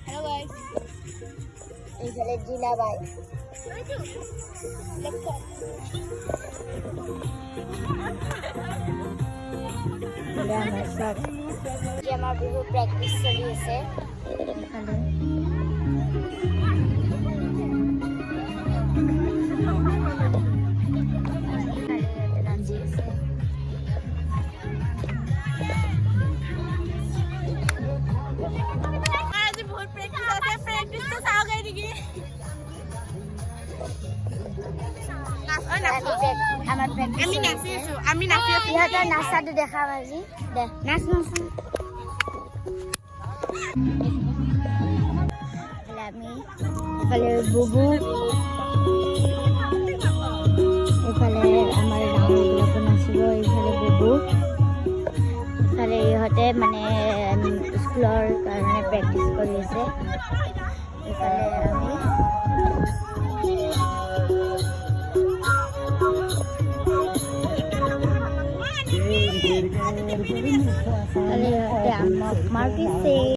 Hello guys, এইখানে জিলা ভাই আমাৰ বিহু প্ৰ্যাকটিস চলি আছে আজি বহুত প্ৰেক্টিছ আছে, প্ৰেক্টিছটো চাও গাই নেকি? আমাৰ প্ৰ্যাকটিস আমি নাচি আছো। ইহঁতৰ নাচাটো দেখাম আজি দে নাচ নাচ আমি এফালে বুবু এফালে আমাৰ ডাঙৰবিলাকো নাচিব এইফালে বুবু এফালে ইহঁতে মানে স্কুলৰ কাৰণে প্ৰেক্টিছ কৰি আছে এফালে আমি Marquis